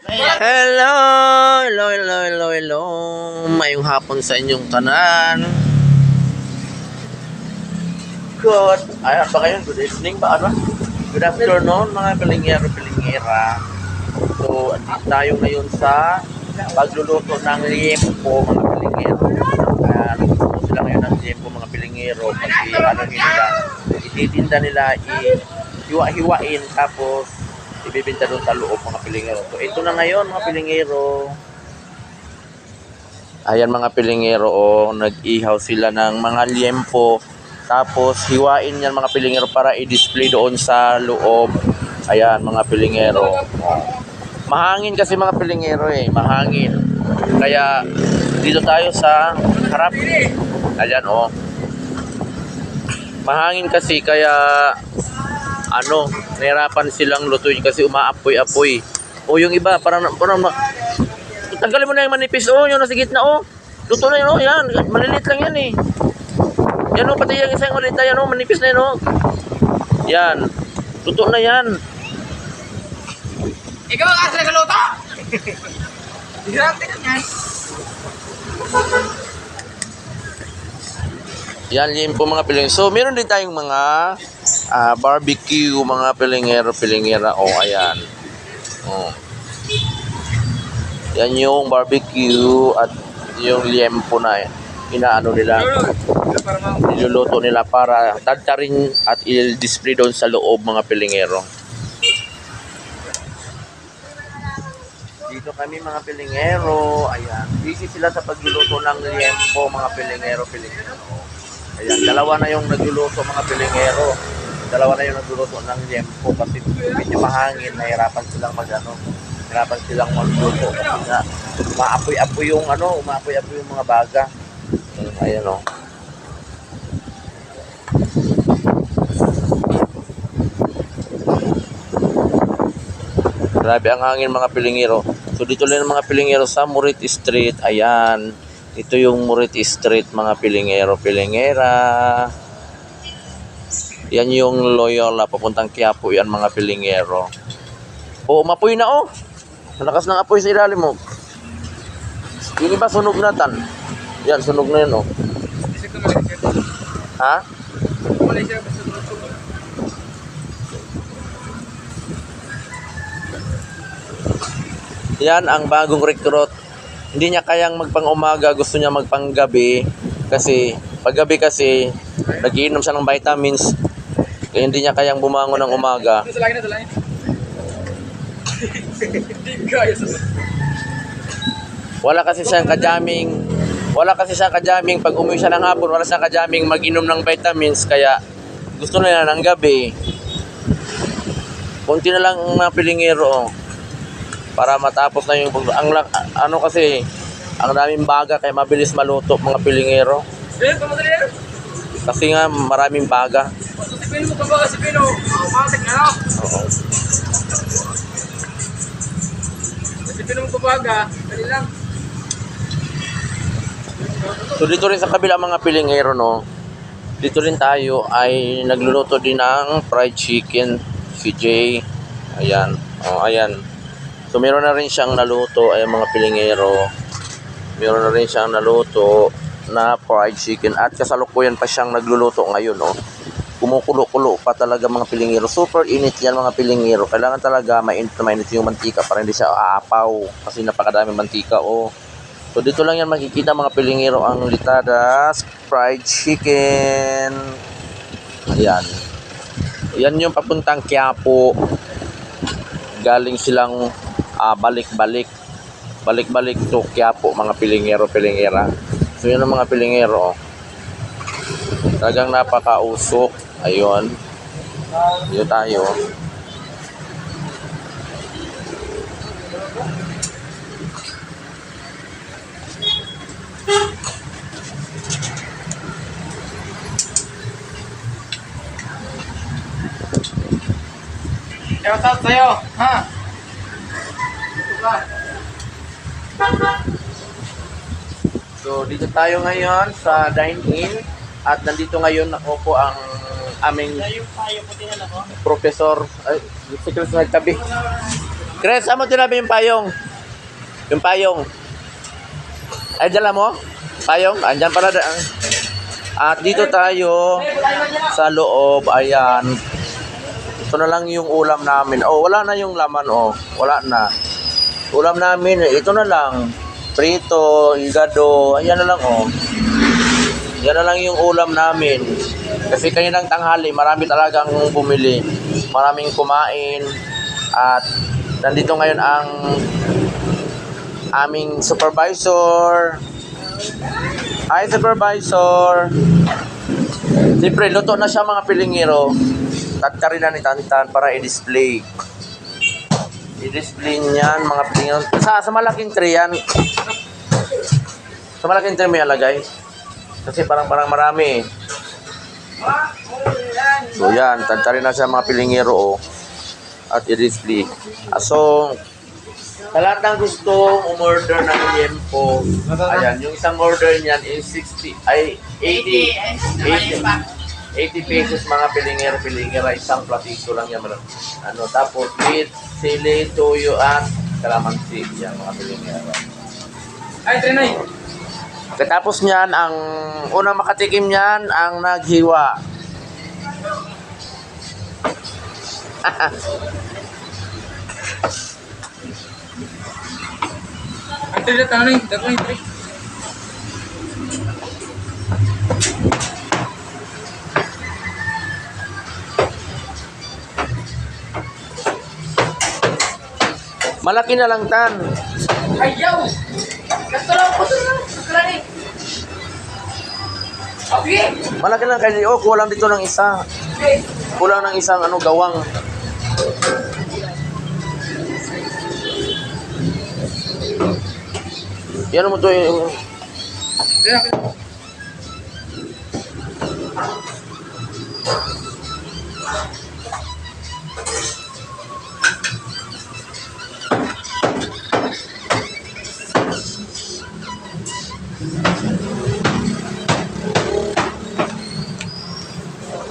Hello, hello, hello, hello, hello. Mayong hapon sa inyong tanan. Good. Ay, ba kayo? Good evening ba? Ano? Good afternoon, mga pilingero-pilingera. So, andito tayo ngayon sa pagluluto ng liempo, mga pilingero. Nagluto sila ngayon ng liempo, mga pilingero. Kasi ano nila, ititinda nila, hiwa-hiwain, tapos ibibenta doon sa loob, mga pilingero. So, ito na ngayon, mga pilingero. Ayan, mga pilingero, oh, nag-ihaw sila ng mga liempo. Tapos, hiwain yan, mga pilingero, para i-display doon sa loob. Ayan, mga pilingero. Oh. Mahangin kasi, mga pilingero, mahangin. Kaya, dito tayo sa harap. Ayan, oh. Mahangin kasi, kaya nahirapan silang lutuin kasi umaapoy-apoy. O yung iba, parang tanggalin mo na yung manipis, yung nasa gitna, luto na yun, yan, malilit lang yan yan, pati yung isang ulit na yan, manipis na yan, yan, luto na yan. Ikaw ang asa ka luto? Hirap din yan. Yan, yun po, mga pilingero. So, meron din tayong mga barbecue, mga pilingero-pilingera. Ayan. Yan yung barbecue at yung liempo na inaano nila. Niluluto nila para tadtarin at i-display doon sa loob, mga pilingero. Dito kami, mga pilingero. Ayan. Busy sila sa pagluluto ng liempo, mga pilingero-pilingero. Ayan, dalawa na yung nagluluto, mga pilingero. Dalawa na yung nagluluto ng liempo kasi medyo mahangin, nahirapan silang hirapan silang magluto kasi nga umaapoy-apoy yung mga baga. Ayan, Grabe ang hangin, mga pilingero. So dito lang mga pilingero sa Murit Street. Ayan. Ito yung Murit Street, mga pilingero-pilingera. Yan yung Loyola, papuntang Quiapo yan, mga pilingero. Umapoy na, malakas ng apoy sa ilalim mo. Ini ba sunog na tan? Yan, sunog na yan, Ha? Yan ang bagong recruit. Hindi niya kayang magpang-umaga, gusto niya magpang-gabi kasi pag-gabi kasi nagiinom siya ng vitamins. Kaya hindi niya kayang bumangon ng umaga. Wala kasi siyang kajaming pag umuwi siya ng hapon, wala siyang kajaming mag-inom ng vitamins, kaya gusto na niya ng gabi. Kunti na lang mga pilingero, para matapos na yung kasi ang daming baga kaya mabilis maluto, mga pilingero. Kasi nga maraming baga. Sipin mo ka ba? Sipin mo. Matik na. Oo. Sipin mo ka ba? Dali lang. So dito rin sa kabila, mga pilingero, dito rin tayo ay nagluluto din ng fried chicken, si Jay. Ayan. Ayan. So meron na rin siyang naluto, ay mga pilingero. Meron na rin siyang naluto na fried chicken at kasalukuyan pa siyang nagluluto ngayon, Kumukulo-kulo pa talaga, mga pilingero. Super init yan, mga pilingero. Kailangan talaga mainit na mainit yung mantika para hindi siya aapaw kasi napakadaming mantika, So dito lang yan makikita, mga pilingero, ang Litadas fried chicken. Ayan. Yan yung papuntang Quiapo. Galing silang balik-balik to Quiapo, mga pilingero-pilingera. So yun ang mga pilingero, talagang napakausok. Ayun. Dito tayo. Shout out sa'yo. Ha? So dito tayo ngayon sa dine-in at nandito ngayon ako po ang aming professor, si Chris nagtabi. Chris, saan mo tinabi yung payong? Yung payong. Ay, dala mo? Payong? Andyan pala. At dito tayo sa loob. Ayan. Ito na lang yung ulam namin. Oh, wala na yung laman. Oh, wala na. Ulam namin, ito na lang. Prito, higado. Ayan na lang, oh. Yan na lang yung ulam namin. Kasi kaninang tanghali, marami talagang bumili. Maraming kumain. At nandito ngayon ang aming supervisor. Hi, supervisor. Siyempre, luto na siya mga pilingero. Tatka rin na ni Tantan para i-display. I-display niyan mga pilingero. Sa malaking tray yan. Sa malaking tray may alagay. Kasi parang marami. So yan, tanta rin na siya mga pilingero. Oh. At i-display. So, sa lahat ng gusto umorder ng liempo, ayan, yung isang order niyan is 80 pesos mga pilingera, isang platito lang yan. Ano, tapos with sili, toyo, at kalamansi yan mga pilingera. Ay, Trinay. Katapos niyan, ang unang makatikim niyan, ang naghiwa. Ang Trinay, tanay. Tanay, Trinay. Malaki na lang tan. Ayaw! Katulaw ko ito na. Trinay. Okay. Malaki lang kasi kulang dito ng isa. Okay. Kulang ng isang gawang. Yan mo to yung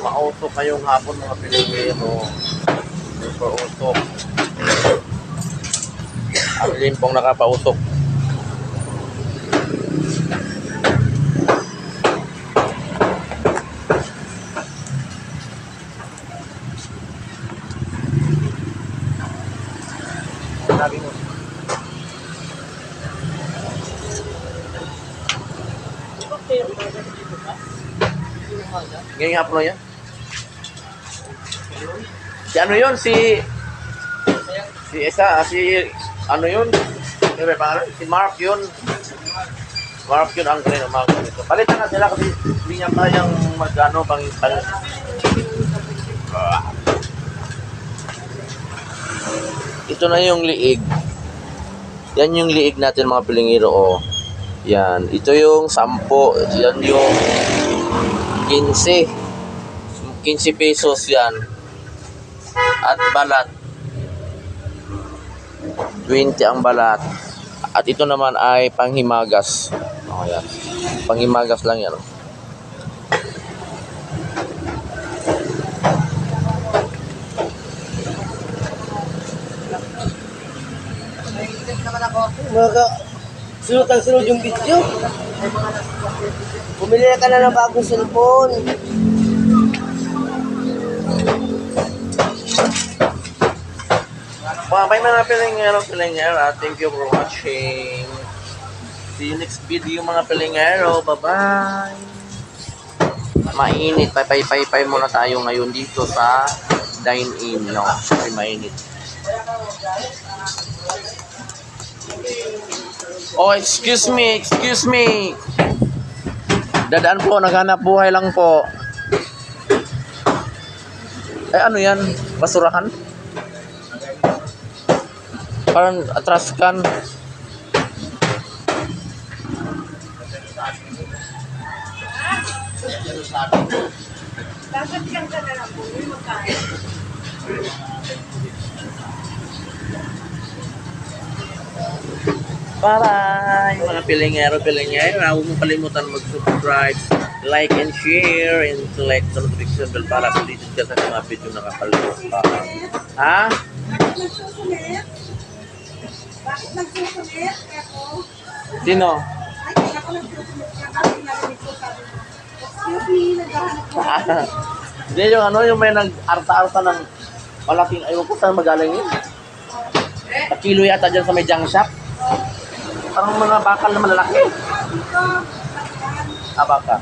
mautok ngayong hapon mga Pilipino. Super utok. Ang limpong nakapautok. Sabi mo. Ngayong hapon na yan? Si ano yun? Si ano yun? Si Mark yun. Mark yun ang kanina mga ganito. Palitan na sila kasi hindi niya kayang mag-ano Ito na yung liig. Yan yung liig natin mga pilingero. Oh. Yan. Ito yung 10. Yan yung 15. 15 pesos yan. At balat. 20 ang balat. At ito naman ay panghimagas. Oh, yan. Panghimagas lang yan. Sunod yung video. Bumili na ka na ng bagong cellphone. Bye mga pilingero. Thank you for watching. See you next video mga pilingero. Bye-bye. Mainit. Pay muna tayo ngayon dito sa dine-in. No? Kasi mainit. Oh, excuse me. Dadaan po, naghanap buhay lang po. Ano yan? Basurahan? Parang atras kan. Bye! Mga pilingero. Huwag mo kalimutan mag-subscribe, like and share, and select the notification bell para updated ka sa mga video na kapalito. Ha? Bakit nagsusunit? Ako? Sino? Ay, kaya ako nagsusunit siya kasi narinig ko sabi mo. Excuse me, naghahanap ko. Hindi yung ano, yung may nag-arta-arta ng malaking, ayaw ko saan magaling yun. Kilo yata dyan sa may junk shop. Parang mga bakal na malalaki. Baka.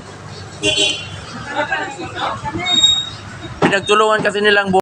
Pinagtulungan kasi nilang